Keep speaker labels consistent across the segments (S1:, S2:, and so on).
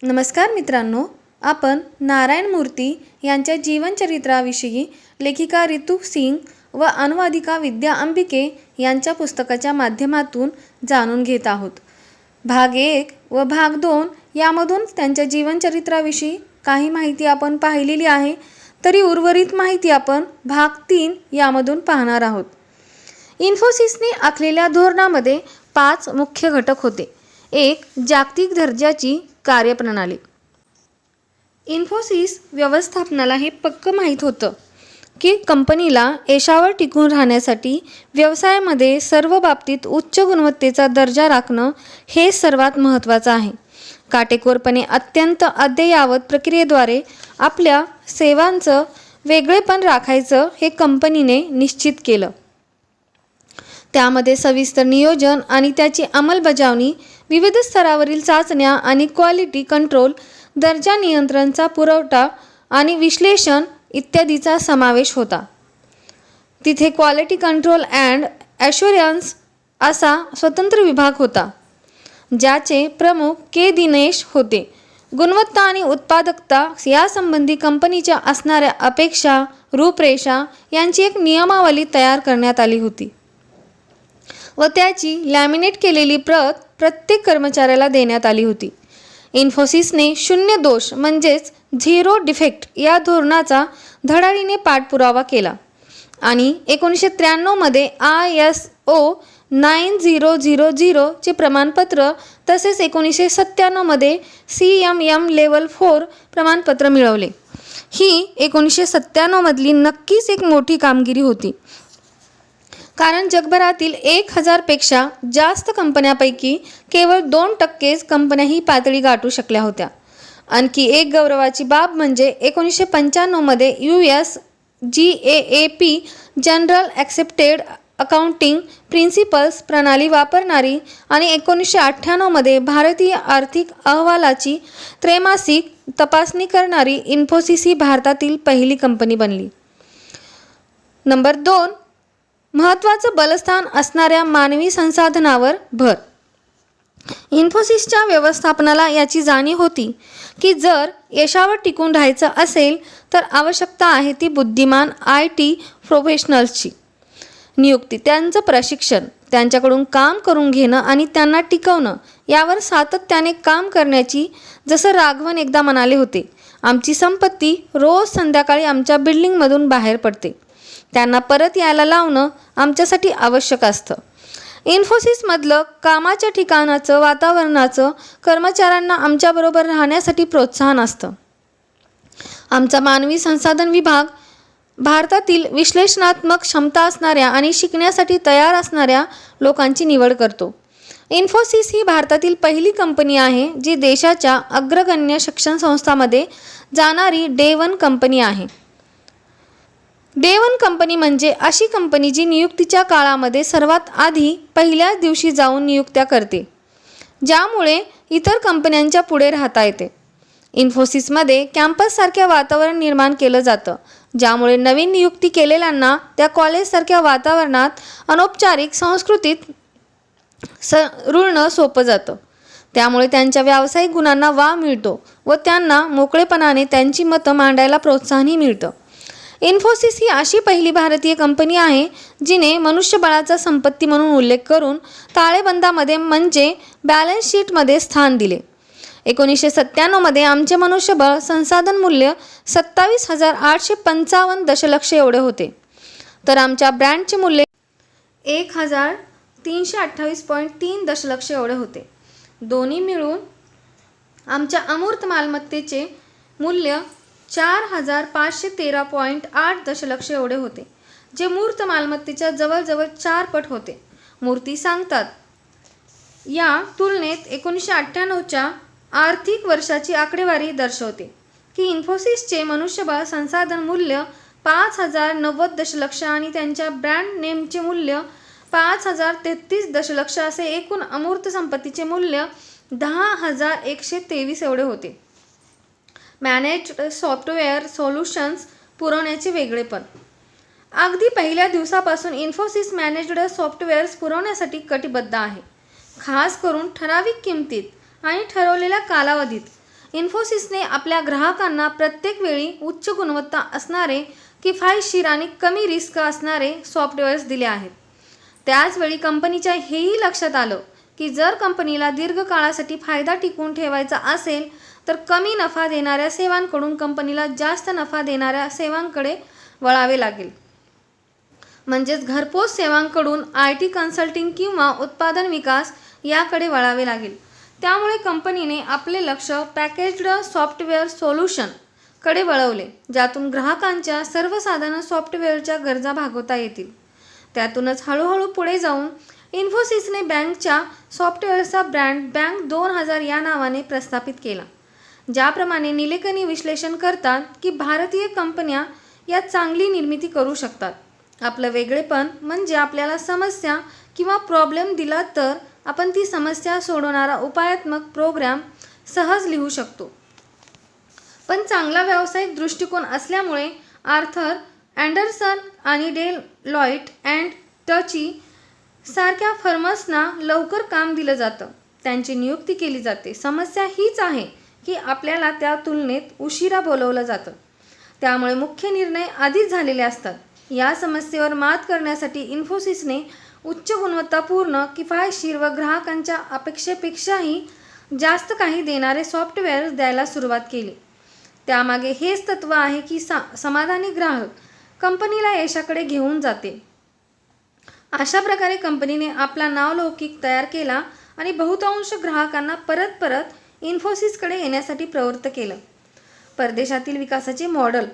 S1: नमस्कार मित्रांनो, आपण नारायण मूर्ती यांच्या जीवनचरित्राविषयी लेखिका रितू सिंग व अनुवादिका विद्या अंबिके यांच्या पुस्तकाच्या माध्यमातून जाणून घेत आहोत. भाग 1 व भाग 2 यामधून त्यांच्या जीवनचरित्राविषयी काही माहिती आपण पाहिलेली आहे, तरी उर्वरित माहिती आपण भाग 3 यामधून पाहणार आहोत. इन्फोसिसने आखलेल्या धोरणामध्ये 5 मुख्य घटक होते. 1. जागतिक दर्जाची कार्यप्रणाली. इन्फोसिस व्यवस्थापनाला हे पक्क माहीत होतं की कंपनीला यशावर टिकून राहण्यासाठी व्यवसायामध्ये सर्व बाबतीत उच्च गुणवत्तेचा दर्जा राखणं हे सर्वात महत्त्वाचं आहे. काटेकोरपणे अत्यंत अद्ययावत प्रक्रियेद्वारे आपल्या सेवांचं वेगळेपण राखायचं हे कंपनीने निश्चित केलं. त्यामध्ये सविस्तर नियोजन आणि त्याची अंमलबजावणी, विविध स्तरावरील चाचण्या आणि क्वालिटी कंट्रोल, दर्जा नियंत्रणचा पुरवठा आणि विश्लेषण इत्यादीचा समावेश होता. तिथे क्वालिटी कंट्रोल अँड ॲश्युरन्स असा स्वतंत्र विभाग होता, ज्याचे प्रमुख के दिनेश होते. गुणवत्ता आणि उत्पादकता यासंबंधी कंपनीच्या असणाऱ्या अपेक्षा, रूपरेषा यांची एक नियमावली तयार करण्यात आली होती व त्याची लॅमिनेट केलेली प्रत प्रत्येक कर्मचाऱ्याला देण्यात आली होती. इन्फोसिसने शून्य दोष म्हणजेच झिरो डिफेक्ट या धोरणाचा धडाडीने पाठपुरावा केला आणि 1993 मध्ये ISO 9000 चे प्रमाणपत्र तसेच 1997 मध्ये CMM लेवल 4 प्रमाणपत्र मिळवले. ही 1997 मधली नक्कीच एक मोठी कामगिरी होती, कारण जगभरातील 1000 पेक्षा जास्त कंपन्यांपैकी केवळ 2% कंपन्या ही पातळी गाठू शकल्या होत्या. आणखी एक गौरवाची बाब म्हणजे 1995 मध्ये US GAAP general accepted accounting principles प्रणाली वापरणारी आणि 1998 मध्ये भारतीय आर्थिक अहवालाची त्रैमासिक तपासणी करणारी इन्फोसिस ही भारतातील पहिली कंपनी बनली. नंबर 2. महत्त्वाचं बलस्थान असणाऱ्या मानवी संसाधनावर भर. इन्फोसिसच्या व्यवस्थापनाला याची जाणीव होती की जर यशावर टिकून राहायचं असेल तर आवश्यकता आहे ती बुद्धिमान IT प्रोफेशनल्सची नियुक्ती, त्यांचं प्रशिक्षण, त्यांच्याकडून काम करून घेणं आणि त्यांना टिकवणं यावर सातत्याने काम करण्याची. जसं राघवन एकदा म्हणाले होते, आमची संपत्ती रोज संध्याकाळी आमच्या बिल्डिंगमधून बाहेर पडते, त्यांना परत यायला लावणं आमच्यासाठी आवश्यक असतं. इन्फोसिसमधलं कामाच्या ठिकाणाचं वातावरणाचं कर्मचाऱ्यांना आमच्याबरोबर राहण्यासाठी प्रोत्साहन असतं. आमचा मानवी संसाधन विभाग भारतातील विश्लेषणात्मक क्षमता असणाऱ्या आणि शिकण्यासाठी तयार असणाऱ्या लोकांची निवड करतो. इन्फोसिस ही भारतातील पहिली कंपनी आहे जी देशाच्या अग्रगण्य शिक्षण संस्थांमध्ये जाणारी डे 1 कंपनी आहे. डे 1 कंपनी म्हणजे अशी कंपनी जी नियुक्तीच्या काळामध्ये सर्वात आधी पहिल्याच दिवशी जाऊन नियुक्त्या करते, ज्यामुळे इतर कंपन्यांच्या पुढे राहता येते. इन्फोसिसमध्ये कॅम्पससारख्या वातावरण निर्माण केलं जातं, ज्यामुळे नवीन नियुक्ती केलेल्यांना त्या कॉलेजसारख्या वातावरणात अनौपचारिक संस्कृतीत रुळणं सोपं जातं. त्यामुळे त्यांच्या व्यावसायिक गुणांना वाव मिळतो व त्यांना मोकळेपणाने त्यांची मतं मांडायला प्रोत्साहनही मिळतं. इन्फोसिस ही अशी पहिली भारतीय कंपनी आहे जिने मनुष्यबळाचा संपत्ती म्हणून उल्लेख करून ताळेबंदामध्ये म्हणजे बॅलन्स शीटमध्ये स्थान दिले. 1997 मध्ये आमचे मनुष्यबळ संसाधन मूल्य 27,855 दशलक्ष एवढे होते, तर आमच्या ब्रँडचे मूल्य 1,328.3 दशलक्ष एवढे होते. दोन्ही मिळून आमच्या अमूर्त मालमत्तेचे मूल्य 4,513.8 दशलक्ष एवढे होते, जे मूर्त मालमत्तेच्या जवळजवळ 4 पट होते. मूर्ती सांगतात या तुलनेत 1998च्या आर्थिक वर्षाची आकडेवारी दर्शवते की इन्फोसिसचे मनुष्यबळ संसाधन मूल्य 5,090 दशलक्ष आणि त्यांच्या ब्रँड नेमचे मूल्य 5,033 दशलक्ष असे एकूण अमूर्त संपत्तीचे मूल्य 10,123 एवढे होते. मॅनेज्ड सॉफ्टवेअर सोल्युशन्स पुरवण्याचे वेगळेपण. अगदी पहिल्या दिवसापासून इन्फोसिस मॅनेज्ड सॉफ्टवेअर्स पुरवण्यासाठी कटिबद्ध आहे, खास करून ठराविक किमतीत आणि ठरवलेल्या कालावधीत. इन्फोसिसने आपल्या ग्राहकांना प्रत्येक वेळी उच्च गुणवत्ता असणारे, किफायतशीर आणि कमी रिस्क असणारे सॉफ्टवेअर्स दिले आहेत. त्याचवेळी कंपनीच्या हेही लक्षात आलं की जर कंपनीला दीर्घकाळासाठी फायदा टिकवून ठेवायचा असेल तर कमी नफा देणाऱ्या सेवांकडून कंपनीला जास्त नफा देणाऱ्या सेवांकडे वळावे लागेल. म्हणजेच घरपोच सेवांकडून IT कन्सल्टिंग किंवा उत्पादन विकास याकडे वळावे लागेल. त्यामुळे कंपनीने आपले लक्ष पॅकेज्ड सॉफ्टवेअर सोल्युशनकडे वळवले, ज्यातून ग्राहकांच्या सर्वसाधारण सॉफ्टवेअरच्या गरजा भागवता येतील. त्यातूनच हळूहळू पुढे जाऊन इन्फोसिसने बँकच्या सॉफ्टवेअरचा ब्रँड बँक 2000 या नावाने प्रस्थापित केला. ज्याप्रमाणे निलेकनी विश्लेषण करतात की भारतीय कंपन्या या चांगली निर्मिती करू शकतात. आपलं वेगळेपण म्हणजे आपल्याला समस्या किंवा प्रॉब्लेम दिला तर आपण ती समस्या सोडवणारा उपायात्मक प्रोग्राम सहज लिहू शकतो. पण चांगला व्यावसायिक दृष्टिकोन असल्यामुळे आर्थर अँडरसन आणि डेलॉइट अँड टची सारख्या फर्म्सना लवकर काम दिलं जातं, त्यांची नियुक्ती केली जाते. समस्या हीच आहे की आपल्याला त्या तुलनेत उशिरा बोलवलं जातं, त्यामुळे मुख्य निर्णय आधीच झालेले असतात. या समस्येवर मात करण्यासाठी इन्फोसिसने उच्च गुणवत्तापूर्ण, किफायतशीर व ग्राहकांच्या अपेक्षेपेक्षाही जास्त काही देणारे सॉफ्टवेअर द्यायला सुरुवात केली. त्यामागे हेच तत्त्व आहे की समाधानी ग्राहक कंपनीला यशाकडे घेऊन जाते. अशा प्रकारे कंपनीने आपला नावलौकिक तयार केला आणि बहुतांश ग्राहकांना परत परत इन्फोसिसकडे येण्यासाठी प्रवृत्त केलं. परदेशातील विकासाचे मॉडेल.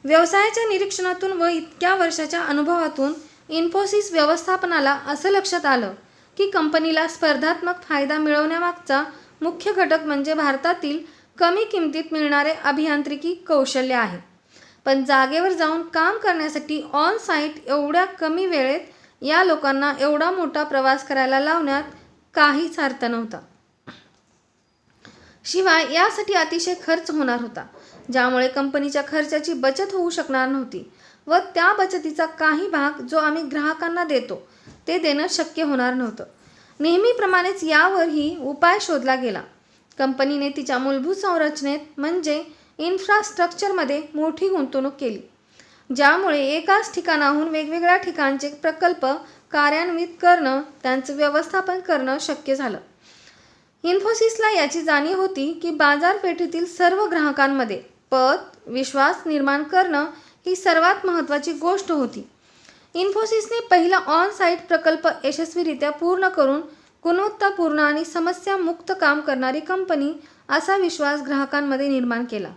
S1: व्यवसायाच्या निरीक्षणातून व इतक्या वर्षाच्या अनुभवातून इन्फोसिस व्यवस्थापनाला असं लक्षात आलं की कंपनीला स्पर्धात्मक फायदा मिळवण्यामागचा मुख्य घटक म्हणजे भारतातील कमी किमतीत मिळणारे अभियांत्रिकी कौशल्य आहे. पण जागेवर जाऊन काम करण्यासाठी ऑन साईट एवढ्या कमी वेळेत या लोकांना एवढा मोठा प्रवास करायला लावण्यात काहीच अर्थ नव्हता. शिवाय यासाठी अतिशय खर्च होणार होता, ज्यामुळे कंपनीच्या खर्चाची बचत होऊ शकणार नव्हती व त्या बचतीचा काही भाग जो आम्ही ग्राहकांना देतो ते देणं शक्य होणार नव्हतं. नेहमीप्रमाणेच यावरही उपाय शोधला गेला. कंपनीने तिच्या मूलभूत संरचनेत म्हणजे इन्फ्रास्ट्रक्चरमध्ये मोठी गुंतवणूक केली, ज्यामुळे एकाच ठिकाणाहून वेगवेगळ्या ठिकाणचे प्रकल्प कार्यान्वित करणं, त्यांचं व्यवस्थापन करणं शक्य झालं. इन्फोसिसला याची जाणीव होती की बाजारपेठेतील सर्व ग्राहकांमध्ये विश्वास निर्माण करणं ही सर्वात महत्त्वाची गोष्ट होती. इन्फोसिसने पहिला ऑन साईट प्रकल्प यशस्वीरित्या पूर्ण करून गुणवत्तापूर्ण आणि समस्यामुक्त काम करणारी कंपनी असा विश्वास ग्राहकांमध्ये निर्माण केला.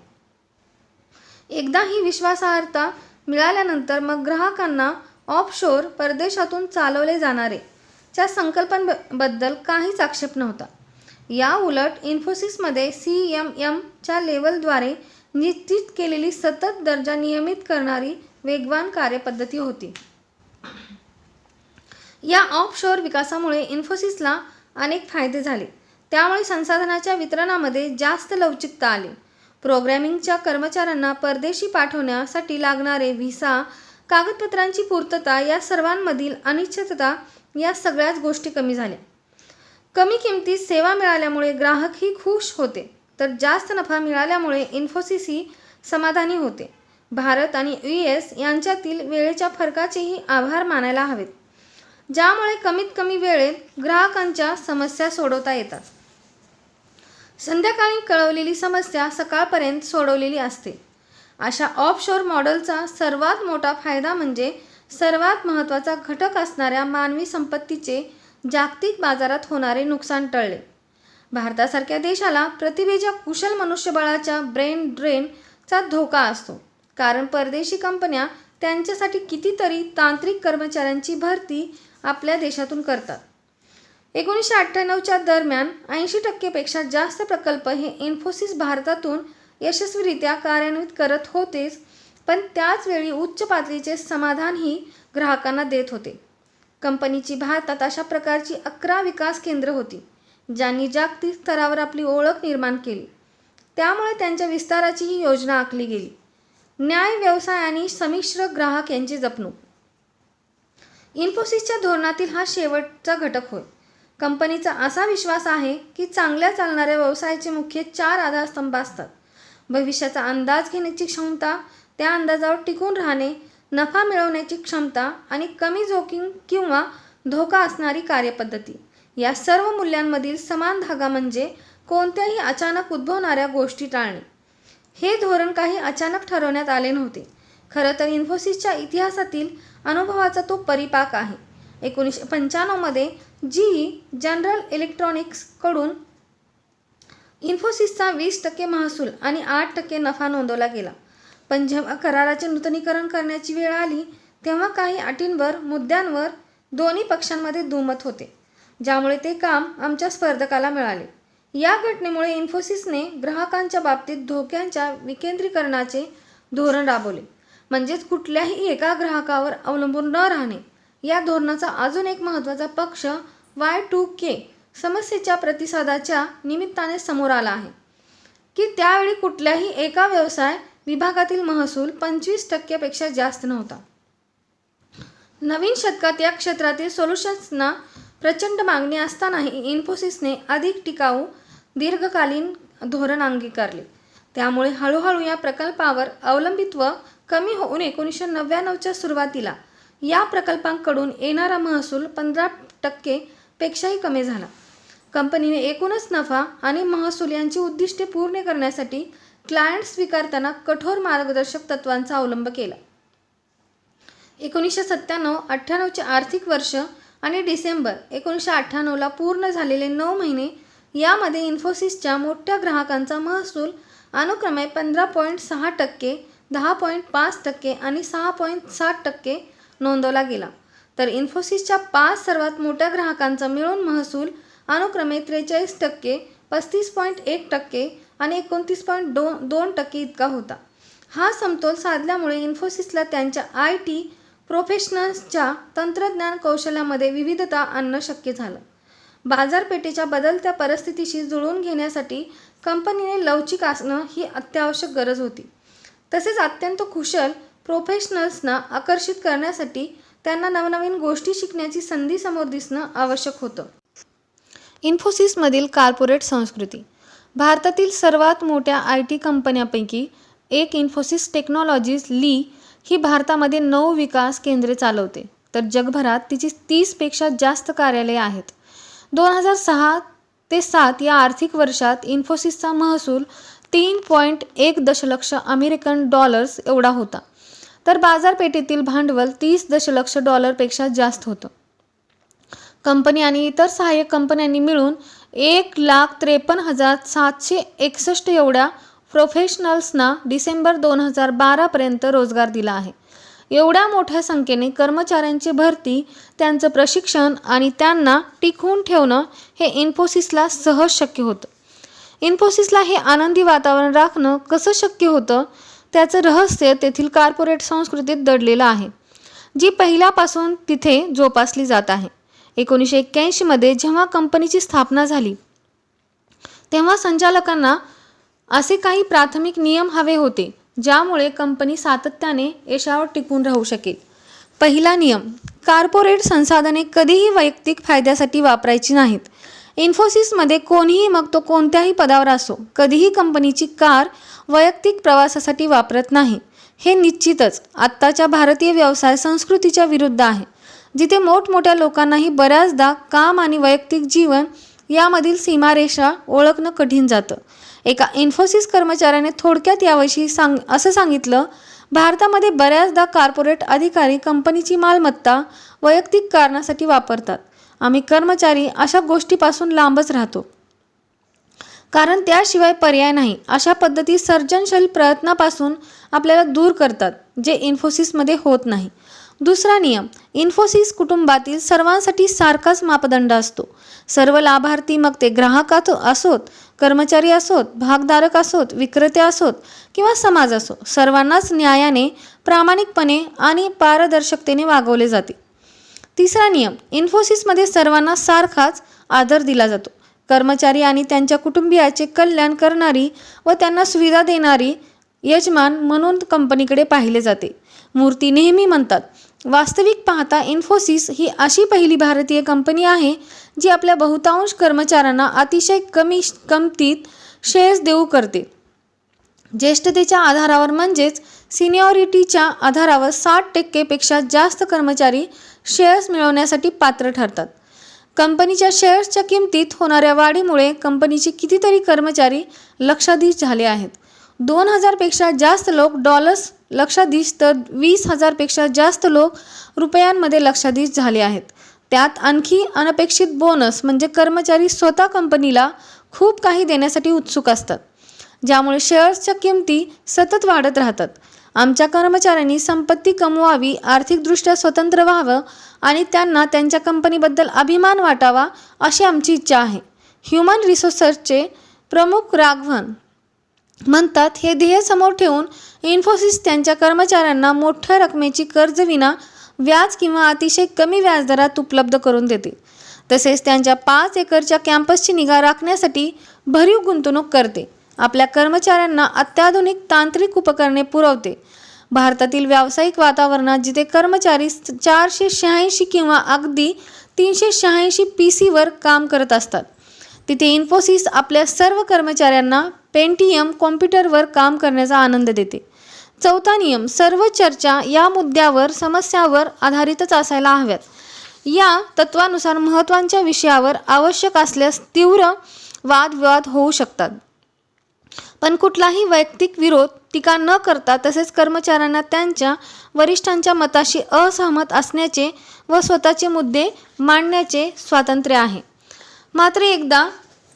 S1: एकदा ही विश्वासार्हता मिळाल्यानंतर मग ग्राहकांना ऑफशोर परदेशातून चालवले जाणारे च्या संकल्पनेबद्दल काहीच आक्षेप नव्हता. या उलट इन्फोसिसमध्ये CMM च्या लेवलद्वारे निश्चित केलेली सतत दर्जा नियमित करणारी वेगवान कार्यपद्धती होती. या ऑफशोर विकासामुळे इन्फोसिसला अनेक फायदे झाले. त्यामुळे संसाधनाच्या वितरणामध्ये जास्त लवचिकता आली. प्रोग्रॅमिंगच्या कर्मचाऱ्यांना परदेशी पाठवण्यासाठी लागणारे व्हिसा, कागदपत्रांची पूर्तता या सर्वांमधील अनिश्चितता या सगळ्याच गोष्टी कमी झाल्या. कमी किमतीत सेवा मिळाल्यामुळे ग्राहकही खुश होते, तर जास्त नफा मिळाल्यामुळे इन्फोसिसही समाधानी होते. भारत आणि US यांच्यातील वेळेच्या फरकाचेही आभार मानायला हवेत, ज्यामुळे कमीत कमी वेळेत ग्राहकांच्या समस्या सोडवता येतात. संध्याकाळी कळवलेली समस्या सकाळपर्यंत सोडवलेली असते. अशा ऑफशोर मॉडेलचा सर्वात मोठा फायदा म्हणजे सर्वात महत्त्वाचा घटक असणाऱ्या मानवी संपत्तीचे जागतिक बाजारात होणारे नुकसान टळले. भारतासारख्या देशाला प्रतिभेच्या कुशल मनुष्यबळाच्या ब्रेन ड्रेनचा धोका असतो, कारण परदेशी कंपन्या त्यांच्यासाठी कितीतरी तांत्रिक कर्मचाऱ्यांची भरती आपल्या देशातून करतात. 1998च्या दरम्यान 80% जास्त प्रकल्प हे इन्फोसिस भारतातून यशस्वीरित्या कार्यान्वित करत होतेच, पण त्याचवेळी उच्च पातळीचे समाधानही ग्राहकांना देत होते. कंपनीची भारतात अशा प्रकारची 11 विकास केंद्र होती, ज्यांनी जागतिक स्तरावर आपली ओळख निर्माण केली. त्यामुळे त्यांच्या विस्ताराचीही योजना आखली गेली. न्याय, व्यवसाय आणि संमिश्र ग्राहक यांची जपणूक. इन्फोसिसच्या धोरणातील हा शेवटचा घटक होय. कंपनीचा असा विश्वास आहे की चांगल्या चालणाऱ्या व्यवसायाचे मुख्य 4 आधारस्तंभ असतात. भविष्याचा अंदाज घेण्याची क्षमता, त्या अंदाजावर टिकून राहणे, नफा मिळवण्याची क्षमता आणि कमी जोखीम किंवा धोका असणारी कार्यपद्धती. या सर्व मूल्यांमधील समान धागा म्हणजे कोणत्याही अचानक उद्भवणाऱ्या गोष्टी टाळणे. हे धोरण काही अचानक ठरवण्यात आले नव्हते. खरं तर इन्फोसिसच्या इतिहासातील अनुभवाचा तो परिपाक आहे. 1995 मध्ये जनरल इलेक्ट्रॉनिक्सकडून इन्फोसिसचा 20% महसूल आणि 8% नफा नोंदवला गेला. पण जेव्हा कराराचे नूतनीकरण करण्याची वेळ आली तेव्हा काही अटींवर, मुद्द्यांवर दोन्ही पक्षांमध्ये दुमत होते, ज्यामुळे ते काम आमच्या स्पर्धकाला मिळाले. या घटनेमुळे इन्फोसिसने ग्राहकांच्या बाबतीत धोक्यांच्या विकेंद्रीकरणाचे धोरण राबवले, म्हणजेच कुठल्याही एका ग्राहकावर अवलंबून न राहणे. या धोरणाचा अजून एक महत्त्वाचा पक्ष Y2K समस्येच्या प्रतिसादाच्या निमित्ताने समोर आला आहे की त्यावेळी कुठल्याही एका व्यवसाय विभागातील महसूल 25% पेक्षा जास्त नव्हता. नवीन शतकात या क्षेत्रातील सोल्युशन्सना प्रचंड मागणी असतानाही इन्फोसिसने अधिक टिकाऊ, दीर्घकालीन धोरण अंगीकारले. त्यामुळे हळूहळू या प्रकल्पावर अवलंबित्व कमी होऊन 1999च्या सुरुवातीला या प्रकल्पांकडून येणारा महसूल 15% पेक्षाही कमी झाला. कंपनीने एकूणच नफा आणि महसूल यांची उद्दिष्टे पूर्ण करण्यासाठी क्लायंट स्वीकारताना कठोर मार्गदर्शक तत्त्वांचा अवलंब केला. 1997-98चे आर्थिक वर्ष आणि डिसेंबर 1998ला पूर्ण झालेले 9 महिने यामध्ये इन्फोसिसच्या मोठ्या ग्राहकांचा महसूल अनुक्रमे 15.6%, 10.5% आणि 6.7% नोंदवला गेला. तर इन्फोसिसच्या 5 सर्वात मोठ्या ग्राहकांचा मिळून महसूल अनुक्रमे 43%, 35.1% आणि 29.2% इतका होता. हा समतोल साधल्यामुळे इन्फोसिसला त्यांच्या IT प्रोफेशनल्सच्या तंत्रज्ञान कौशल्यामध्ये विविधता आणणं शक्य झालं. बाजारपेठेच्या बदलत्या परिस्थितीशी जुळवून घेण्यासाठी कंपनीने लवचिक असणं ही अत्यावश्यक गरज होती. तसेच अत्यंत कुशल प्रोफेशनल्सना आकर्षित करण्यासाठी त्यांना नवनवीन गोष्टी शिकण्याची संधी समोर दिसणं आवश्यक होतं. इन्फोसिसमधील कॉर्पोरेट संस्कृती. भारतातील सर्वात मोठ्या IT कंपन्यांपैकी एक इन्फोसिस टेक्नॉलॉजीज ली ही भारतामध्ये 9 विकास केंद्रे चालवते, तर जगभरात तिची 30 पेक्षा जास्त कार्यालये आहेत. 2006 ते 7 या आर्थिक वर्षात इन्फोसिसचा महसूल 3.1 दशलक्ष अमेरिकन डॉलर्स एवढा होता, तर बाजारपेठेतील भांडवल 30 दशलक्ष डॉलरपेक्षा जास्त होतं. कंपनी आणि इतर सहाय्यक कंपन्यांनी मिळून 1,53,761 एवढ्या प्रोफेशनल्सना डिसेंबर 2012 पर्यंत रोजगार दिला आहे. एवढ्या मोठ्या संख्येने कर्मचाऱ्यांची भरती, त्यांचं प्रशिक्षण आणि त्यांना टिकवून ठेवणं हे इन्फोसिसला सहज शक्य होतं. इन्फोसिसला हे आनंदी वातावरण राखणं कसं शक्य होतं त्याचं रहस्य तेथील कॉर्पोरेट संस्कृतीत दडलेलं आहे, जी पहिल्यापासून तिथे जोपासली जात आहे. 1981 मध्ये जेव्हा कंपनीची स्थापना झाली तेव्हा संचालकांना असे काही प्राथमिक नियम हवे होते ज्यामुळे कंपनी सातत्याने यशावर टिकून राहू शकेल. पहिला नियम, कॉर्पोरेट संसाधने कधीही वैयक्तिक फायद्यासाठी वापरायची नाहीत. इन्फोसिसमध्ये कोणीही, मग तो कोणत्याही पदावर असो, कधीही कंपनीची कार वैयक्तिक प्रवासासाठी वापरत नाही. हे निश्चितच आत्ताच्या भारतीय व्यवसाय संस्कृतीच्या विरुद्ध आहे, जिथे मोठमोठ्या लोकांनाही बऱ्याचदा काम आणि वैयक्तिक जीवन यामधील सीमारेषा ओळखणं कठीण जातं. एका इन्फोसिस कर्मचाऱ्याने थोडक्यात याविषयी असं सांगितलं, भारतामध्ये बऱ्याचदा कॉर्पोरेट अधिकारी कंपनीची मालमत्ता वैयक्तिक कारणासाठी वापरतात. आम्ही कर्मचारी अशा गोष्टीपासून लांबच राहतो, कारण त्याशिवाय पर्याय नाही. अशा पद्धती सर्जनशील प्रयत्नापासून आपल्याला दूर करतात, जे इन्फोसिसमध्ये होत नाही. दुसरा नियम, इन्फोसिस कुटुंबातील सर्वांसाठी सारखाच मापदंड असतो. सर्व लाभार्थी, मग ते ग्राहक असोत, कर्मचारी असोत, भागधारक असोत, विक्रेते असोत किंवा समाज असो, सर्वांनाच न्यायाने, प्रामाणिकपणे आणि पारदर्शकतेने वागवले जाते. तिसरा नियम, इन्फोसिसमध्ये सर्वांना सारखाच आदर दिला जातो. कर्मचारी आणि त्यांच्या कुटुंबियाचे कल्याण करणारी व त्यांना सुविधा देणारी यजमान म्हणून कंपनीकडे पाहिले जाते. मूर्ती नेहमी म्हणतात, वास्तविक पाहता इन्फोसिस ही अशी पहिली भारतीय कंपनी आहे जी आपल्या बहुतांश कर्मचाऱ्यांना अतिशय कमी किमतीत शेअर्स देऊ करते. ज्येष्ठतेच्या आधारावर म्हणजेच सिनियरिटीच्या आधारावर 60% पेक्षा जास्त कर्मचारी शेअर्स मिळवण्यासाठी पात्र ठरतात. कंपनीच्या शेअर्सच्या किमतीत होणाऱ्या वाढीमुळे कंपनीचे कितीतरी कर्मचारी लक्षाधीश झाले आहेत. 2000 पेक्षा जास्त लोक डॉलर्स लक्षाधीश तर 20,000 पेक्षा जास्त लोक रुपयांमध्ये लक्षाधीश झाले आहेत. त्यात आणखी अनपेक्षित बोनस म्हणजे कर्मचारी स्वतः कंपनीला खूप काही देण्यासाठी उत्सुक असतात, ज्यामुळे शेअर्सच्या किमती सतत वाढत राहतात. आमच्या कर्मचाऱ्यांनी संपत्ती कमवावी, आर्थिकदृष्ट्या स्वतंत्र व्हावं आणि त्यांना त्यांच्या कंपनीबद्दल अभिमान वाटावा अशी आमची इच्छा आहे. ह्युमन रिसोर्सेसचे प्रमुख राघवन म्हणतात, हे ध्येय समोर ठेवून इन्फोसिस त्यांच्या कर्मचाऱ्यांना मोठ्या रकमेची कर्जविना व्याज किंवा अतिशय कमी व्याजदरात उपलब्ध करून देते. तसेच त्यांच्या 5 एकरच्या कॅम्पसची निगा राखण्यासाठी भरीव गुंतवणूक करते. आपल्या कर्मचाऱ्यांना अत्याधुनिक तांत्रिक उपकरणे पुरवते. भारतातील व्यावसायिक वातावरणात जिथे कर्मचारी 486 किंवा अगदी 386 PC काम करत असतात, तिथे इन्फोसिस आपल्या सर्व कर्मचाऱ्यांना पेंटियम कॉम्प्युटरवर काम करण्याचा आनंद देते. 4था नियम, सर्व चर्चा या मुद्द्यावर समस्यावर आधारितच असायला हव्यात. या तत्वानुसार महत्त्वाच्या विषयावर आवश्यक असल्यास तीव्र वादविवाद होऊ शकतात, पण कुठलाही वैयक्तिक विरोध, टीका न करता तसेच कर्मचाऱ्यांना त्यांच्या वरिष्ठांच्या मताशी असहमत असण्याचे व स्वतःचे मुद्दे मांडण्याचे स्वातंत्र्य आहे. मात्र एकदा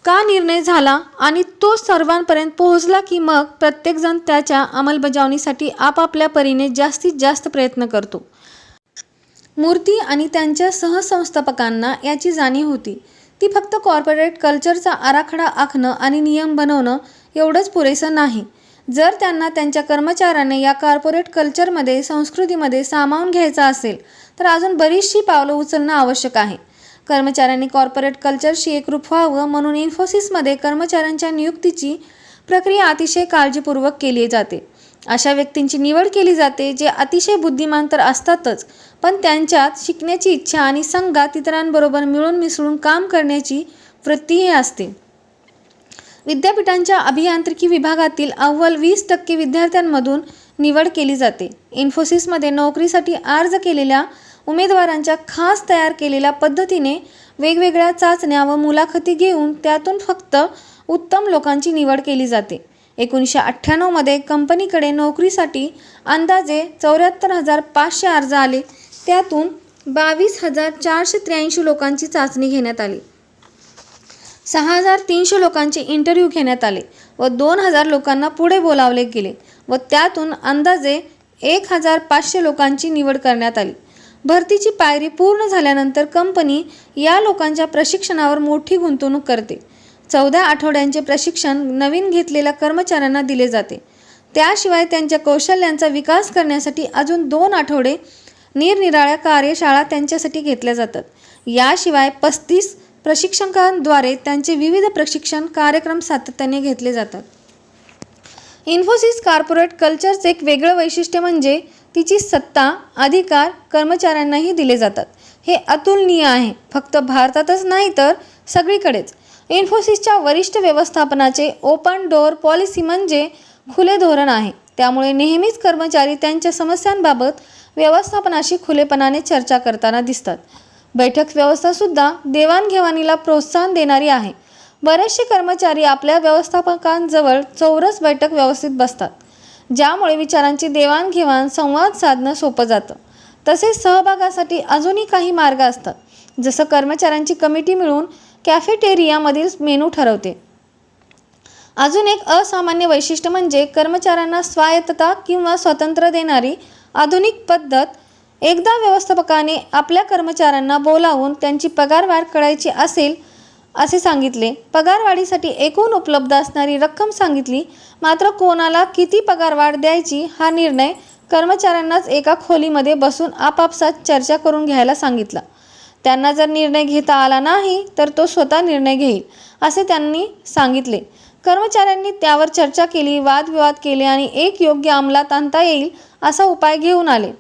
S1: का निर्णय झाला आणि तो सर्वांपर्यंत पोहोचला की मग प्रत्येकजण त्याच्या अंमलबजावणीसाठी आपापल्या परीने जास्तीत जास्त प्रयत्न करतो. मूर्ती आणि त्यांच्या सहसंस्थापकांना याची जाणीव होती. ती फक्त कॉर्पोरेट कल्चरचा आराखडा आखणं आणि नियम बनवणं एवढंच पुरेसं नाही. जर त्यांना त्यांच्या कर्मचाऱ्यांना या कॉर्पोरेट कल्चरमध्ये, संस्कृतीमध्ये सामावून घ्यायचं असेल तर अजून बरीचशी पावलं उचलणं आवश्यक आहे. कर्मचाऱ्यांनी कॉर्पोरेट कल्चरशी एकरूप व्हावं म्हणून इन्फोसिसमध्ये कर्मचाऱ्यांच्या नियुक्तीची प्रक्रिया अतिशय काळजीपूर्वक केली जाते. अशा व्यक्तींची निवड केली जाते जे अतिशय बुद्धिमान तर असतातच, पण त्यांच्यात शिकण्याची इच्छा आणि संघात इतरांबरोबर मिळून मिसळून काम करण्याची वृत्तीही असते. विद्यापीठांच्या अभियांत्रिकी विभागातील अव्वल 20% विद्यार्थ्यांमधून निवड केली जाते. इन्फोसिसमध्ये नोकरीसाठी अर्ज केलेल्या उमेदवारांच्या खास तयार केलेल्या पद्धतीने वेगवेगळ्या चाचण्या व मुलाखती घेऊन त्यातून फक्त उत्तम लोकांची निवड केली जाते. 1998 मध्ये कंपनीकडे नोकरीसाठी अंदाजे 74,500 अर्ज आले. त्यातून 22,483 लोकांची चाचणी घेण्यात आली, 6,300 लोकांचे इंटरव्ह्यू घेण्यात आले व 2,000 लोकांना पुढे बोलावले गेले व त्यातून अंदाजे 1,500 लोकांची निवड करण्यात आली. भरतीची पायरी पूर्ण झाल्यानंतर कंपनी या लोकांच्या प्रशिक्षणावर मोठी गुंतवणूक करते. 14 आठवड्यांचे प्रशिक्षण नवीन घेतलेल्या कर्मचाऱ्यांना दिले जाते. त्याशिवाय त्यांच्या कौशल्यांचा विकास करण्यासाठी अजून 2 आठवडे निरनिराळ्या कार्यशाळा त्यांच्यासाठी घेतल्या जातात. याशिवाय 35 प्रशिक्षकांद्वारे त्यांचे विविध प्रशिक्षण कार्यक्रम सातत्याने घेतले जातात. इन्फोसिस कॉर्पोरेट कल्चरचे एक वेगळं वैशिष्ट्य म्हणजे तिची सत्ता, अधिकार कर्मचाऱ्यांनाही दिले जातात. हे अतुलनीय आहे. फक्त भारतातच नाही तर सगळीकडेच. इन्फोसिसच्या वरिष्ठ व्यवस्थापनाचे ओपन डोअर पॉलिसी म्हणजे खुले धोरण आहे. त्यामुळे नेहमीच कर्मचारी त्यांच्या समस्यांबाबत व्यवस्थापनाशी खुलेपणाने चर्चा करताना दिसतात. बैठक व्यवस्थासुद्धा देवाणघेवाणीला प्रोत्साहन देणारी आहे. बरेचसे कर्मचारी आपल्या व्यवस्थापकांजवळ चौरस बैठक व्यवस्थित बसतात, ज्यामुळे विचारांची देवाणघेवाण, संवाद साधणं सोपं जातं. तसेच सहभागासाठी अजूनही काही मार्ग असतात, जसं कर्मचाऱ्यांची कमिटी मिळून कॅफेटेरियामधील मेनू ठरवते. अजून एक असामान्य वैशिष्ट्य म्हणजे कर्मचाऱ्यांना स्वायत्तता किंवा स्वातंत्र्य देणारी आधुनिक पद्धत. एकदा व्यवस्थापकाने आपल्या कर्मचाऱ्यांना बोलावून त्यांची पगारवाढ करायची असेल असे सांगितले, पगारवाढीसाठी एकूण उपलब्ध असणारी रक्कम सांगितली, मात्र कोणाला किती पगारवाढ द्यायची हा निर्णय कर्मचाऱ्यांनाच एका खोलीमध्ये बसून आपापसात चर्चा करून घ्यायला सांगितला. त्यांना जर निर्णय घेता आला नाही तर तो स्वतः निर्णय घेईल असे त्यांनी सांगितले. कर्मचाऱ्यांनी त्यावर चर्चा केली, वादविवाद केले आणि एक योग्य अंमलात आणता येईल असा उपाय घेऊन आले,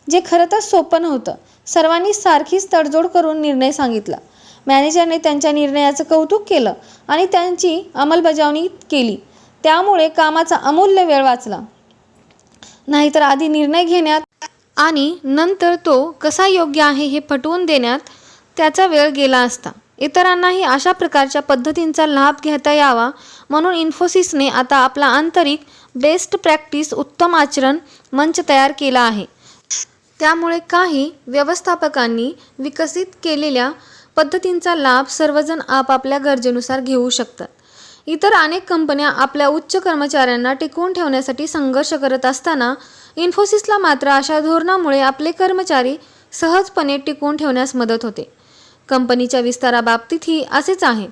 S1: जे खरं तर सोपं नव्हतं. सर्वांनी सारखीच तडजोड करून निर्णय सांगितला. मॅनेजरने त्यांच्या निर्णयाचं कौतुक केलं आणि त्यांची अंमलबजावणी केली. त्यामुळे कामाचा अमूल्य वेळ वाचला. नाहीतर आधी निर्णय घेण्यात आणि नंतर तो कसा योग्य आहे हे पटवून देण्यात त्याचा वेळ गेला असता. इतरांनाही अशा प्रकारच्या पद्धतींचा लाभ घेता यावा म्हणून इन्फोसिसने आता आपला आंतरिक बेस्ट प्रॅक्टिस उत्तम आचरण मंच तयार केला आहे. त्यामुळे काही व्यवस्थापकांनी विकसित केलेल्या पद्धतींचा लाभ सर्वजण आपापल्या गरजेनुसार घेऊ शकतात. इतर अनेक कंपन्या आपल्या उच्च कर्मचाऱ्यांना टिकवून ठेवण्यासाठी संघर्ष करत असताना इन्फोसिसला मात्र अशा धोरणामुळे आपले कर्मचारी सहजपणे टिकवून ठेवण्यास मदत होते. कंपनीच्या विस्ताराबाबतीतही असेच आहे.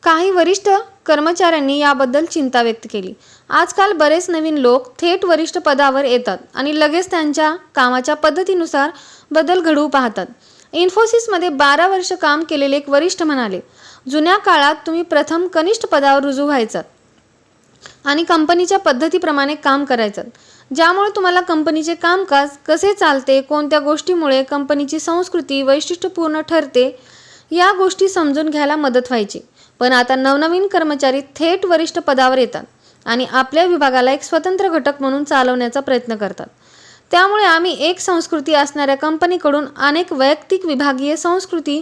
S1: काही वरिष्ठ कर्मचाऱ्यांनी याबद्दल चिंता व्यक्त केली. आजकाल बरेच नवीन लोक थेट वरिष्ठ पदावर येतात आणि लगेच त्यांच्या कामाच्या पद्धतीनुसार बदल घडवू पाहतात. इन्फोसिसमध्ये 12 वर्ष काम केलेले एक वरिष्ठ म्हणाले, जुन्या काळात तुम्ही प्रथम कनिष्ठ पदावर रुजू व्हायचात आणि कंपनीच्या पद्धतीप्रमाणे काम करायचात, ज्यामुळे तुम्हाला कंपनीचे कामकाज कसे चालते, कोणत्या गोष्टीमुळे कंपनीची संस्कृती वैशिष्ट्यपूर्ण ठरते या गोष्टी समजून घ्यायला मदत व्हायची. पण आता नवनवीन कर्मचारी थेट वरिष्ठ पदावर येतात आणि आपल्या विभागाला एक स्वतंत्र घटक म्हणून चालवण्याचा प्रयत्न करतात. त्यामुळे आम्ही एक संस्कृती असणाऱ्या कंपनीकडून अनेक वैयक्तिक विभागीय संस्कृती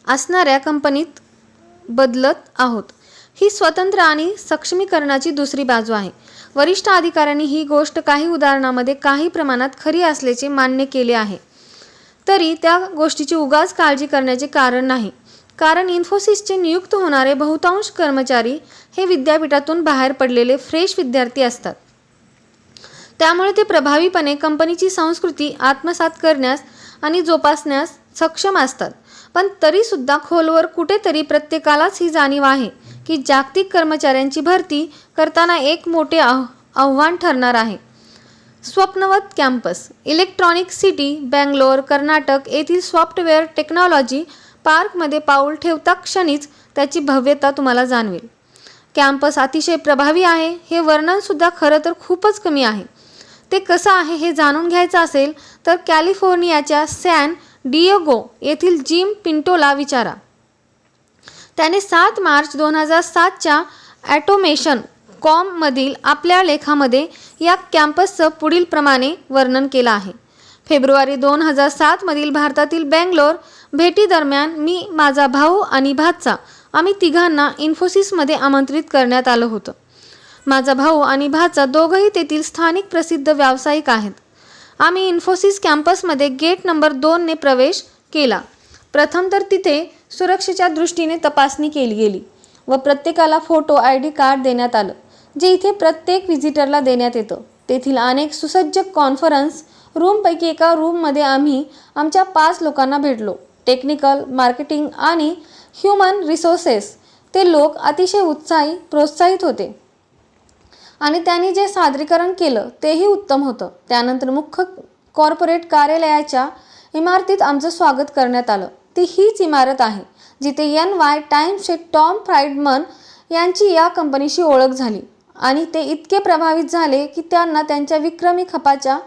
S1: असणाऱ्या कंपनीत बदलत आहोत. ही स्वतंत्र आणि सक्षमीकरणाची दुसरी बाजू आहे. वरिष्ठ अधिकाऱ्यांनी ही गोष्ट काही उदाहरणामध्ये काही प्रमाणात खरी असल्याचे मान्य केले आहे, तरी त्या गोष्टीची उगाच काळजी करण्याचे कारण नाही. कारण इन्फोसिसचे नियुक्त होणारे बहुतांश कर्मचारी हे विद्यापीठातून बाहेर पडलेले फ्रेश विद्यार्थी असतात. त्यामुळे ते प्रभावीपणे कंपनीची संस्कृती आत्मसात करण्यास आणि जोपासण्यास सक्षम असतात. पण तरीसुद्धा खोलवर कुठेतरी प्रत्येकालाच ही जाणीव आहे की जागतिक कर्मचाऱ्यांची भरती करताना एक मोठे आव्हान ठरणार आहे. स्वप्नवत campus electronic city Bangalore Karnataka येथील सॉफ्टवेअर टेक्नॉलॉजी पार्कमध्ये पाऊल ठेवता क्षणीच त्याची भव्यता तुम्हाला जाणवेल. कॅम्पस अतिशय प्रभावी आहे हे वर्णनसुद्धा खरं तर खूपच कमी आहे. ते कसं आहे हे जाणून घ्यायचं असेल तर कॅलिफोर्नियाच्या सॅन डिएगो येथील जिम पिंटोला विचारा. त्याने 7 मार्च 2007च्या ॲटोमेशन कॉममधील आपल्या लेखामध्ये या कॅम्पसचं पुढील प्रमाणे वर्णन केलं आहे. फेब्रुवारी 2007मधील भारतातील बँगलोर भेटीदरम्यान मी, माझा भाऊ आणि भाचा आम्ही तिघांना इन्फोसिसमध्ये आमंत्रित करण्यात आलं होतं. माझा भाऊ आणि भाचा दोघंही तेथील स्थानिक प्रसिद्ध व्यावसायिक आहेत. आम्ही इन्फोसिस कॅम्पसमध्ये गेट नंबर 2ने प्रवेश केला. प्रथम तर तिथे सुरक्षेच्या दृष्टीने तपासणी केली गेली व प्रत्येकाला फोटो ID कार्ड देण्यात आलं, जे इथे प्रत्येक व्हिजिटरला देण्यात येतं. तेथील अनेक सुसज्ज कॉन्फरन्स रूमपैकी एका रूममध्ये आम्ही आमच्या 5 लोकांना भेटलो. टेक्निकल, मार्केटिंग आणि ह्युमन रिसोर्सेस ते लोक अतिशय उत्साही, प्रोत्साहित होते आणि त्यांनी जे सादरीकरण केलं तेही उत्तम होतं. त्यानंतर मुख्य कॉर्पोरेट कार्यालयाच्या इमारतीत आमचं स्वागत करण्यात आलं. ती हीच इमारत आहे जिथे NY टाइम्सचे टॉम फ्राइडमन यांची या कंपनीशी ओळख झाली आणि ते इतके प्रभावित झाले की त्यांना त्यांच्या विक्रमी खपाच्या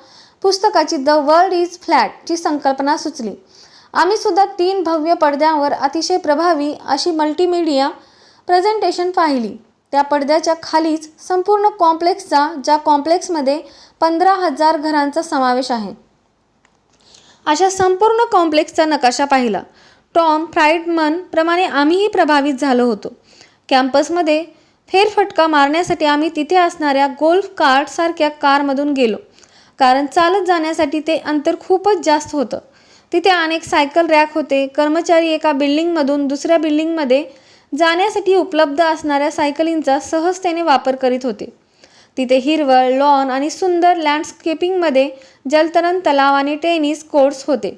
S1: पुस्तकाची द वर्ल्ड इज फ्लॅटची संकल्पना सुचली. आम्ही सुद्धा 3 भव्य पडद्यांवर अतिशय प्रभावी अशी मल्टीमीडिया प्रेझेंटेशन पाहिली. त्या पडद्याच्या खालीच संपूर्ण कॉम्प्लेक्सचा, ज्या कॉम्प्लेक्समध्ये 15,000 घरांचा समावेश आहे, अशा संपूर्ण कॉम्प्लेक्सचा नकाशा पाहिला. टॉम फ्राइडमन प्रमाणे आम्हीही प्रभावित झालो होतो. कॅम्पसमध्ये फेरफटका मारण्यासाठी आम्ही तिथे असणाऱ्या गोल्फ कार्टसारख्या कारमधून गेलो, कारण चालत जाण्यासाठी ते अंतर खूपच जास्त होतं. तिथे अनेक सायकल रॅक होते. कर्मचारी एका बिल्डिंगमधून दुसऱ्या बिल्डिंगमध्ये जाण्यासाठी उपलब्ध असणाऱ्या सायकलींचा सहजतेने वापर करीत होते. तिथे हिरवळ, लॉन आणि सुंदर लँडस्केपिंगमध्ये जलतरण तलाव आणि टेनिस कोर्ट्स होते.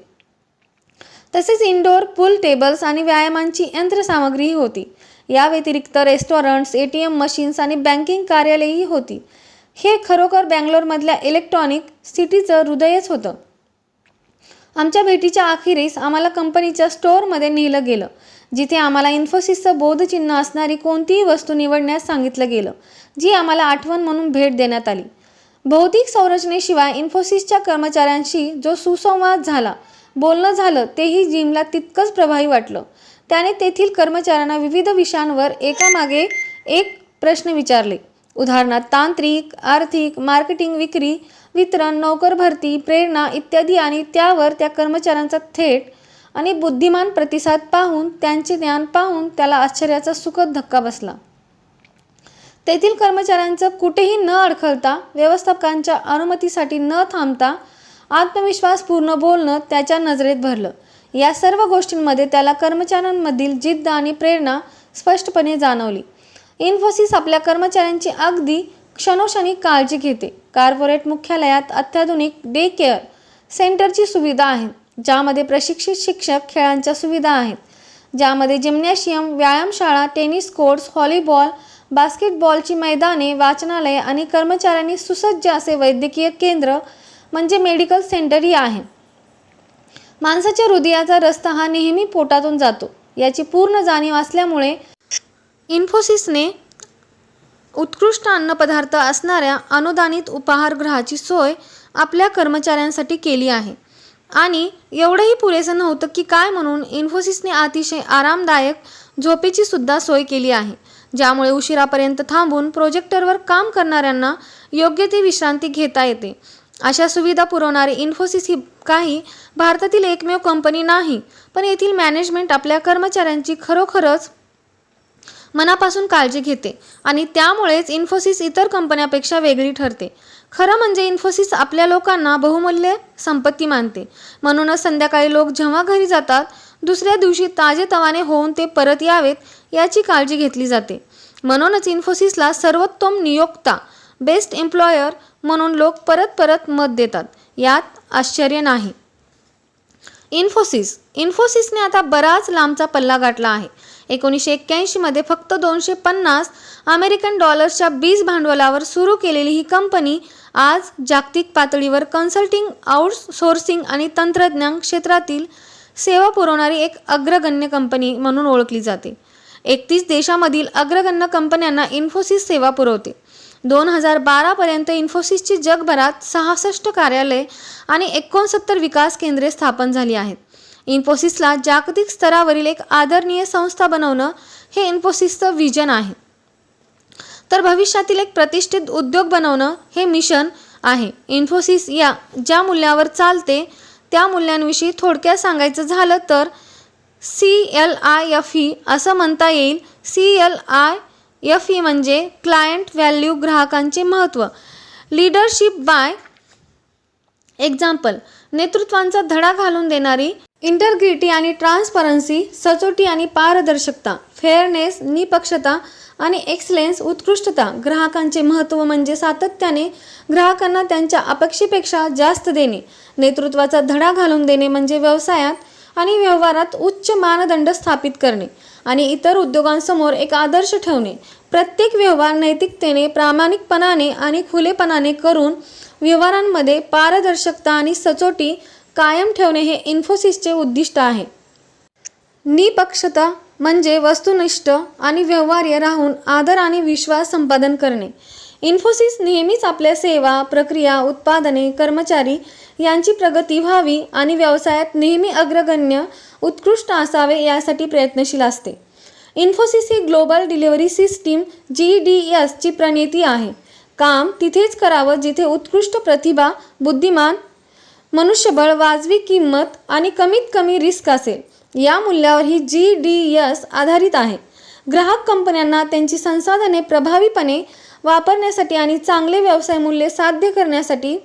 S1: तसेच इंडोर पूल टेबल्स आणि व्यायामांची यंत्रसामग्रीही होती. या व्यतिरिक्त रेस्टॉरंट्स, ATM मशीन्स आणि बँकिंग कार्यालयही होती. हे खरोखर बँगलोरमधल्या इलेक्ट्रॉनिक सिटीचं हृदयच होतं. आमच्या भेटीच्या अखेरीस आम्हाला कंपनीच्या स्टोअरमध्ये नेलं गेलं, जिथे आम्हाला इन्फोसिसचं बोधचिन्ह असणारी कोणतीही वस्तू निवडण्यास सांगितलं गेलं, जी आम्हाला आठवण म्हणून भेट देण्यात आली. भौतिक संरचनेशिवाय इन्फोसिसच्या कर्मचाऱ्यांशी जो सुसंवाद झाला, बोलणं झालं, तेही जिमला तितकंच प्रभावी वाटलं. त्याने तेथील कर्मचाऱ्यांना विविध विषयांवर एकामागे एक प्रश्न विचारले. उदाहरणार्थ तांत्रिक, आर्थिक, मार्केटिंग, विक्री, वितरण, नोकर भरती, प्रेरणा इत्यादी. आणि त्यावर त्या कर्मचाऱ्यांचा थेट आणि बुद्धिमान प्रतिसाद पाहून, त्यांचे ज्ञान पाहून त्याला आश्चर्याचा सुखद धक्का बसला. तेथील कर्मचाऱ्यांचं कुठेही न अडखळता, व्यवस्थापकांच्या अनुमतीसाठी न थांबता आत्मविश्वासपूर्ण बोलणं त्याच्या नजरेत भरलं. या सर्व गोष्टींमध्ये त्याला कर्मचाऱ्यांमधील जिद्द आणि प्रेरणा स्पष्टपणे जाणवली. इन्फोसिस आपल्या कर्मचाऱ्यांची अगदी क्षणोक्षणी काळजी घेते. कॉर्पोरेट मुख्यालयात अत्याधुनिक डे केअर सेंटरची सुविधा आहे, ज्यामध्ये प्रशिक्षित शिक्षक, खेळांच्या सुविधा आहेत, ज्यामध्ये जिम्नॅशियम, व्यायामशाळा, टेनिस कोर्ट्स, व्हॉलीबॉल, बास्केटबॉलची मैदाने, वाचनालय आणि कर्मचाऱ्यांनी सुसज्ज असे वैद्यकीय केंद्र म्हणजे मेडिकल सेंटरही आहे. माणसाच्या हृदयाचा रस्ता हा नेहमी पोटातून जातो याची पूर्ण जाणीव असल्यामुळे इन्फोसिसने उत्कृष्ट अन्नपदार्थ असणाऱ्या अनुदानित उपाहारगृहाची सोय आपल्या कर्मचाऱ्यांसाठी केली आहे. आणि एवढंही पुरेसं नव्हतं की काय, म्हणून इन्फोसिसने अतिशय आरामदायक झोपेची सुद्धा सोय केली आहे, ज्यामुळे उशिरापर्यंत थांबून प्रोजेक्टरवर काम करणाऱ्यांना योग्य ती विश्रांती घेता येते. अशा सुविधा पुरवणारी इन्फोसिस ही काही भारतातील एकमेव कंपनी नाही, पण येथील मॅनेजमेंट आपल्या कर्मचाऱ्यांची खरोखरच मनापासून काळजी घेते आणि त्यामुळेच इन्फोसिस इतर कंपन्यांपेक्षा वेगळी ठरते. खरं म्हणजे इन्फोसिस आपल्या लोकांना बहुमूल्य संपत्ती मानते. म्हणूनच संध्याकाळी लोक जेव्हा घरी जातात, दुसऱ्या दिवशी ताजेतवाने होऊन ते परत यावेत याची काळजी घेतली जाते. म्हणूनच इन्फोसिसला सर्वोत्तम नियोक्ता, बेस्ट एम्प्लॉयर म्हणून लोक परत परत मत देतात. यात आश्चर्य नाही. इन्फोसिसने आता बराच लांबचा पल्ला गाठला आहे. 1981 मध्ये फक्त $250 अमेरिकन डॉलर्सच्या बीज भांडवलावर सुरू केलेली ही कंपनी आज जागतिक पातळीवर कन्सल्टिंग, आउटसोर्सिंग आणि तंत्रज्ञान क्षेत्रातील सेवा पुरवणारी एक अग्रगण्य कंपनी म्हणून ओळखली जाते. 31 देशांमधील अग्रगण्य कंपन्यांना इन्फोसिस सेवा पुरवते. 2012 पर्यंत इन्फोसिसची जगभरात 66 कार्यालये आणि 69 विकास केंद्रे स्थापन झाली आहेत. इन्फोसिसला जागतिक स्तरावरील एक आदरणीय संस्था बनवणं हे इन्फोसिसचं विजन आहे. तर भविष्यातील एक प्रतिष्ठित उद्योग बनवणं हे मिशन आहे. इन्फोसिस ज्या मूल्यावर चालते त्या मूल्यांविषयी थोडक्यात सांगायचं झालं तर CLIFE असं म्हणता येईल. CLIFE म्हणजे क्लायंट व्हॅल्यू, ग्राहकांचे महत्त्व. लीडरशिप बाय एक्झाम्पल, नेतृत्वाचा धडा घालून देणारी. इंटरग्रिटी आणि ट्रान्सपरन्सी, सचोटी आणि पारदर्शकता. फेअरनेस, निपक्षता आणि एक्सलेन्स, उत्कृष्टता. ग्राहकांचे महत्त्व म्हणजे सातत्याने ग्राहकांना त्यांच्या अपेक्षेपेक्षा जास्त देणे. नेतृत्वाचा धडा घालून देणे म्हणजे व्यवसायात आणि व्यवहारात उच्च मानदंड स्थापित करणे आणि इतर उद्योगांसमोर एक आदर्श ठेवणे. प्रत्येक व्यवहार नैतिकतेने, प्रामाणिकपणाने आणि खुलेपणाने करून व्यवहारांमध्ये पारदर्शकता आणि सचोटी कायम ठेवणे हे इन्फोसिसचे उद्दिष्ट आहे. निपक्षता म्हणजे वस्तुनिष्ठ आणि व्यवहार्य राहून आदर आणि विश्वास संपादन करणे. इन्फोसिस नेहमीच आपल्या सेवा, प्रक्रिया, उत्पादने, कर्मचारी यांची प्रगती व्हावी आणि व्यवसायात नेहमी अग्रगण्य, उत्कृष्ट असावे यासाठी प्रयत्नशील असते. इन्फोसिस ही ग्लोबल डिलिव्हरी सिस्टीम GDS ची प्रणेती आहे. काम तिथेच करावं जिथे उत्कृष्ट प्रतिभा, बुद्धिमान मनुष्यबळ, वाजवी किंमत आणि कमीत कमी रिस्क असेल. या मूल्यावर ही GDS आधारित आहे. ग्राहक कंपन्यांना त्यांची संसाधने प्रभावीपणे वापरण्यासाठी आणि चांगले व्यवसाय मूल्य साध्य करण्यासाठी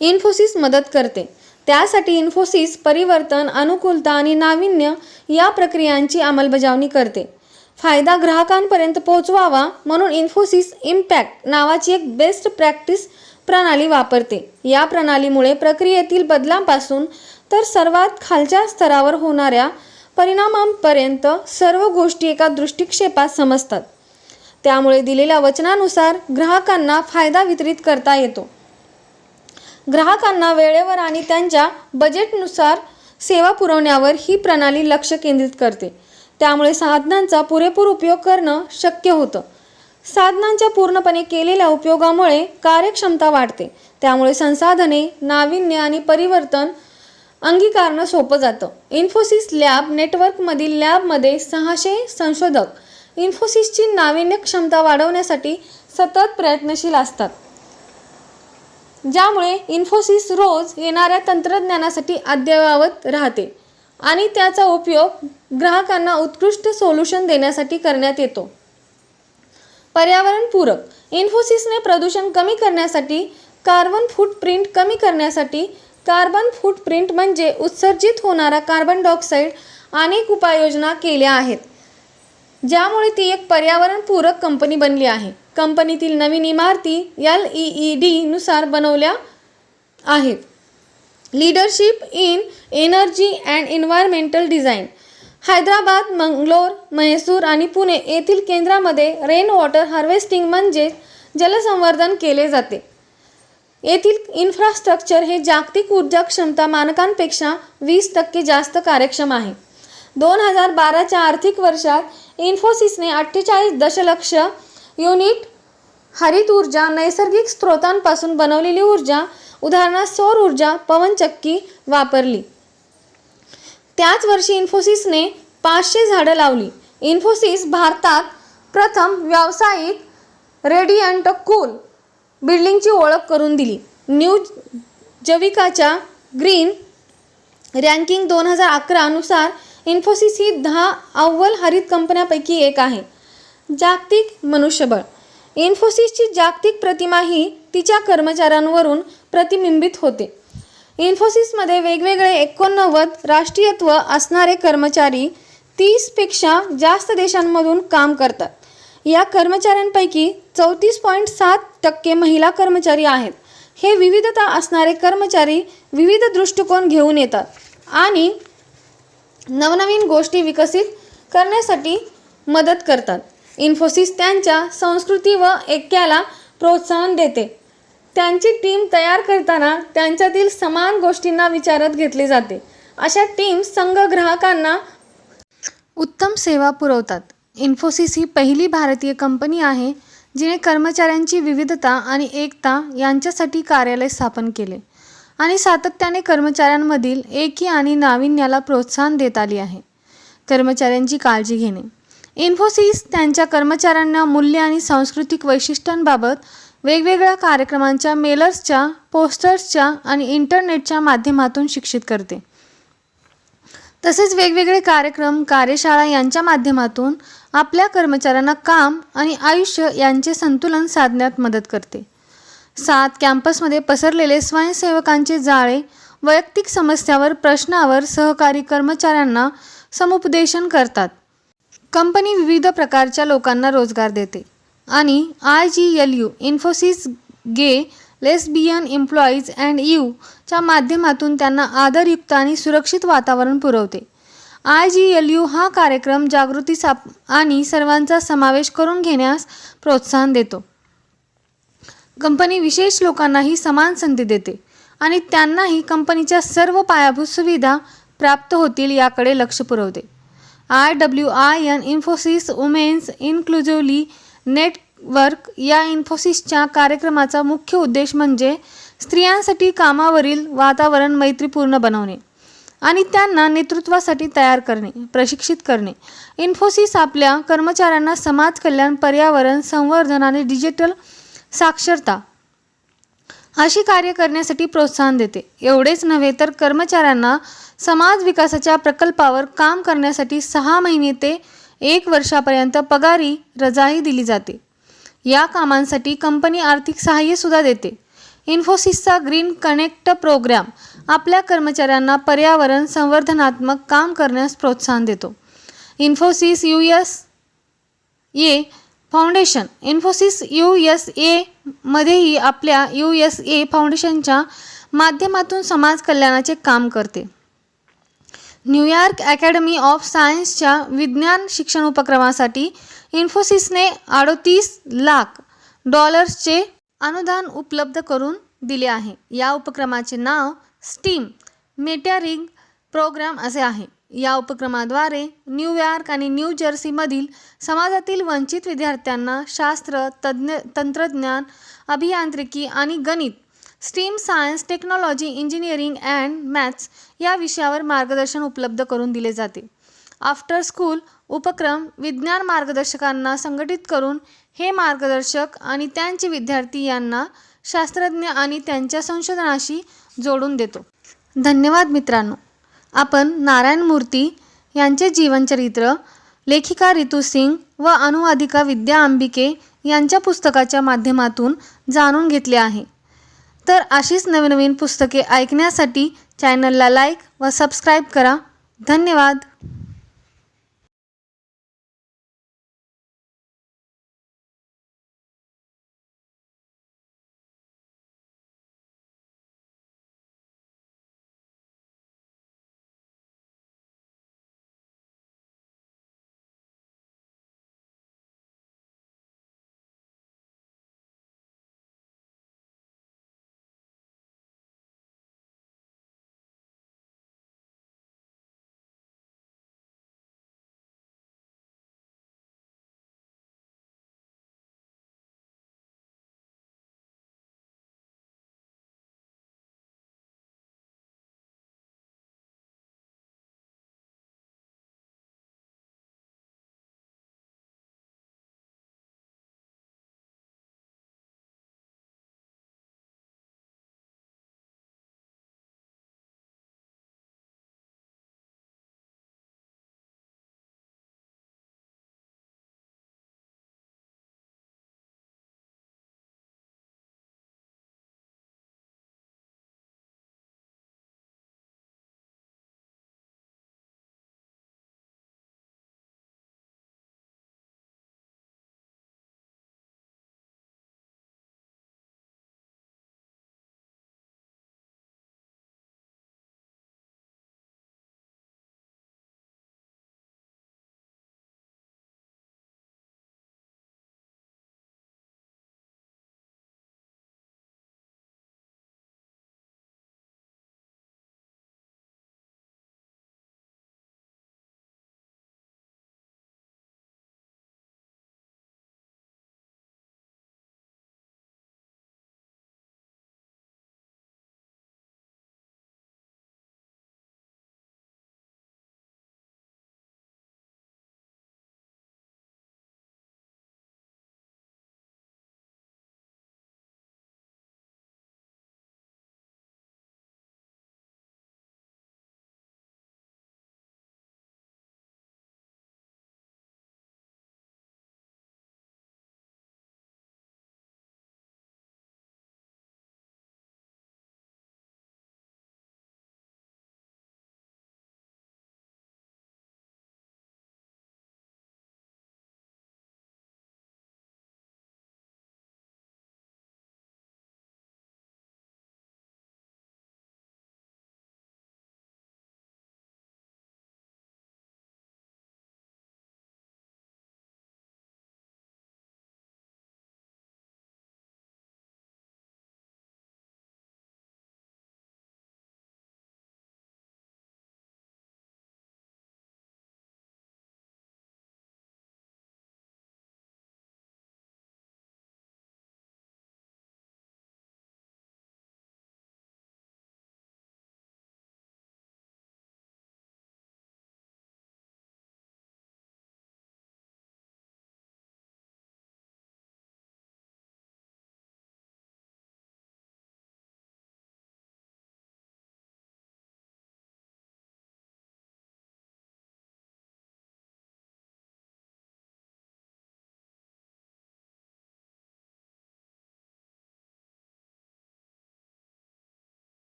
S1: इन्फोसिस मदत करते. त्यासाठी इन्फोसिस परिवर्तन, अनुकूलता आणि नाविन्य या प्रक्रियांची अंमलबजावणी करते. फायदा ग्राहकांपर्यंत पोहोचवावा म्हणून इन्फोसिस इम्पॅक्ट नावाची एक बेस्ट प्रॅक्टिस प्रणाली वापरते. या प्रणालीमुळे प्रक्रियेतील बदलांपासून तर सर्वात खालच्या स्तरावर होणाऱ्या परिणामांपर्यंत सर्व गोष्टी एका दृष्टिक्षेपात समजतात. त्यामुळे दिलेल्या वचनानुसार ग्राहकांना फायदा वितरित करता येतो. ग्राहकांना वेळेवर आणि त्यांच्या बजेटनुसार सेवा पुरवण्यावर ही प्रणाली लक्ष केंद्रित करते. त्यामुळे साधनांचा पुरेपूर उपयोग करणं शक्य होतं. साधनांच्या पूर्णपणे केलेल्या उपयोगामुळे कार्यक्षमता वाढते. त्यामुळे संसाधने, नाविन्य आणि परिवर्तन अंगीकारणं सोपं जातं. इन्फोसिस लॅब नेटवर्कमधील लॅबमध्ये 600 संशोधक इन्फोसिसची नाविन्य क्षमता वाढवण्यासाठी सतत प्रयत्नशील असतात, ज्यामुळे इन्फोसिस रोज येणाऱ्या तंत्रज्ञानासाठी अद्ययावत राहते आणि त्याचा उपयोग ग्राहकांना उत्कृष्ट सोल्युशन देण्यासाठी करण्यात येतो. पर्यावरणपूरक. इन्फोसिसने प्रदूषण कमी करण्यासाठी, कार्बन फूटप्रिंट कमी करण्यासाठी, कार्बन फूटप्रिंट म्हणजे उत्सर्जित होणारा कार्बन डायऑक्साईड, अनेक उपाययोजना केल्या आहेत, ज्यामुळे ती एक पर्यावरणपूरक कंपनी बनली आहे. कंपनीतील नवीन इमारती LEED नुसार बनवल्या आहेत. Leadership in energy and environmental design. Hyderabad, Mangalore, Mysore आणि पुणे येथील केंद्रामध्ये रेन वॉटर हार्वेस्टिंग म्हणजे जलसंवर्धन केले जाते. येथील इन्फ्रास्ट्रक्चर हे जागतिक ऊर्जा क्षमता मानकांपेक्षा 20% जास्त कार्यक्षम आहे. 2012च्या आर्थिक वर्षात इन्फोसिसने 48 दशलक्ष युनिट हरित ऊर्जा, नैसर्गिक स्रोतांपासून बनवलेली ऊर्जा, उदाहरणार्थ सौर ऊर्जा, पवनचक्की वापरली. त्याच वर्षी इन्फोसिसने 500 झाडं लावली. इन्फोसिस भारतात प्रथम व्यावसायिक रेडियंट कूल बिल्डिंगची ओळख करून दिली. न्यू जविकाच्या ग्रीन रँकिंग 2011 नुसार इन्फोसिस ही 10 अव्वल हरित कंपन्यांपैकी एक आहे. जागतिक मनुष्यबळ. इन्फोसिसची जागतिक प्रतिमा ही तिच्या कर्मचाऱ्यांवरून प्रतिबिंबित होते. इन्फोसिसमध्ये वेगवेगळे 89 राष्ट्रीयत्व असणारे कर्मचारी 30पेक्षा जास्त देशांमधून काम करतात. या कर्मचाऱ्यांपैकी 34.7% महिला कर्मचारी आहेत. हे विविधता असणारे कर्मचारी विविध दृष्टिकोन घेऊन येतात आणि नवनवीन गोष्टी विकसित करण्यासाठी मदत करतात. इन्फोसिस त्यांच्या संस्कृती व ऐक्याला प्रोत्साहन देते. त्यांची टीम तयार करताना त्यांच्यातील समान गोष्टींना विचारात घेतले जाते. अशा टीम्स संघ ग्राहकांना उत्तम सेवा पुरवतात. इन्फोसिस ही पहिली भारतीय कंपनी आहे जिने कर्मचाऱ्यांची विविधता आणि एकता यांच्यासाठी कार्यालय स्थापन केले आणि सातत्याने कर्मचाऱ्यांमधील एकी आणि नाविन्याला प्रोत्साहन देत आली आहे. कर्मचाऱ्यांची काळजी घेणे. इन्फोसिस त्यांच्या कर्मचाऱ्यांना मूल्य आणि सांस्कृतिक वैशिष्ट्यांबाबत वेगवेगळ्या कार्यक्रमांच्या, मेलर्सच्या, पोस्टर्सच्या आणि इंटरनेटच्या माध्यमातून शिक्षित करते. तसेच वेगवेगळे कार्यक्रम, कार्यशाळा यांच्या माध्यमातून आपल्या कर्मचाऱ्यांना काम आणि आयुष्य यांचे संतुलन साधण्यात मदत करते. 7 कॅम्पसमध्ये पसरलेले स्वयंसेवकांचे जाळे वैयक्तिक समस्यावर, प्रश्नावर सहकारी कर्मचाऱ्यांना समुपदेशन करतात. कंपनी विविध प्रकारच्या लोकांना रोजगार देते आणि IGLU Infosys gay, lesbian employees and च्या माध्यमातून त्यांना आदरयुक्त आणि सुरक्षित वातावरण पुरवते. IGLU हा कार्यक्रम जागृती आणि सर्वांचा समावेश करून घेण्यास प्रोत्साहन देतो. कंपनी विशेष लोकांनाही समान संधी देते आणि त्यांनाही कंपनीच्या सर्व पायाभूत सुविधा प्राप्त होतील याकडे लक्ष पुरवते. IWIN इन्फोसिस वुमेन्स इन्क्लुझिव्हली नेटवर्क या इन्फोसिसच्या कार्यक्रमाचा मुख्य उद्देश म्हणजे स्त्रियांसाठी कामावरील वातावरण मैत्रीपूर्ण बनवणे आणि त्यांना नेतृत्वासाठी तयार करणे, प्रशिक्षित करणे. इन्फोसिस आपल्या कर्मचाऱ्यांना समाज कल्याण, पर्यावरण संवर्धन आणि डिजिटल साक्षरता अशी कार्य करण्यासाठी प्रोत्साहन देते. एवढेच नव्हे तर कर्मचाऱ्यांना समाज विकासाच्या प्रकल्पावर काम करण्यासाठी 6 महिने ते 1 वर्षापर्यंत पगारी रजाही दिली जाते. या कामांसाठी कंपनी आर्थिक सहाय्यसुद्धा देते. इन्फोसिसचा ग्रीन कनेक्ट प्रोग्राम आपल्या कर्मचाऱ्यांना पर्यावरण संवर्धनात्मक काम करण्यास प्रोत्साहन देतो. Infosys USA foundation. Infosys USA मध्येही आपल्या USA फाउंडेशनच्या माध्यमातून समाज कल्याणाचे काम करते. न्यूयॉर्क अकॅडमी ऑफ सायन्सच्या विज्ञान शिक्षण उपक्रमासाठी इन्फोसिसने $38 लाख अनुदान उपलब्ध करून दिले आहे. या उपक्रमाचे नाव स्टीम मेटरिंग प्रोग्राम असे आहे. या उपक्रमाद्वारे न्यूयॉर्क आणि न्यू जर्सीमधील समाजातील वंचित विद्यार्थ्यांना शास्त्र, तंत्रज्ञान, अभियांत्रिकी आणि गणित stream science, technology, engineering and maths या विषयावर मार्गदर्शन उपलब्ध करून दिले जाते. आफ्टर स्कूल उपक्रम विज्ञान मार्गदर्शकांना संघटित करून हे मार्गदर्शक आणि त्यांचे विद्यार्थी यांना शास्त्रज्ञ आणि त्यांच्या संशोधनाशी जोडून देतो. धन्यवाद मित्रांनो. आपण नारायण मूर्ती यांचे जीवनचरित्र, लेखिका रितू सिंग व अनुवादिका विद्या अंबिके यांच्या पुस्तकाच्या माध्यमातून जाणून घेतले आहे. तर अशीच नवीन पुस्तके ऐकण्यासाठी चॅनलला लाईक व सबस्क्राईब करा. धन्यवाद.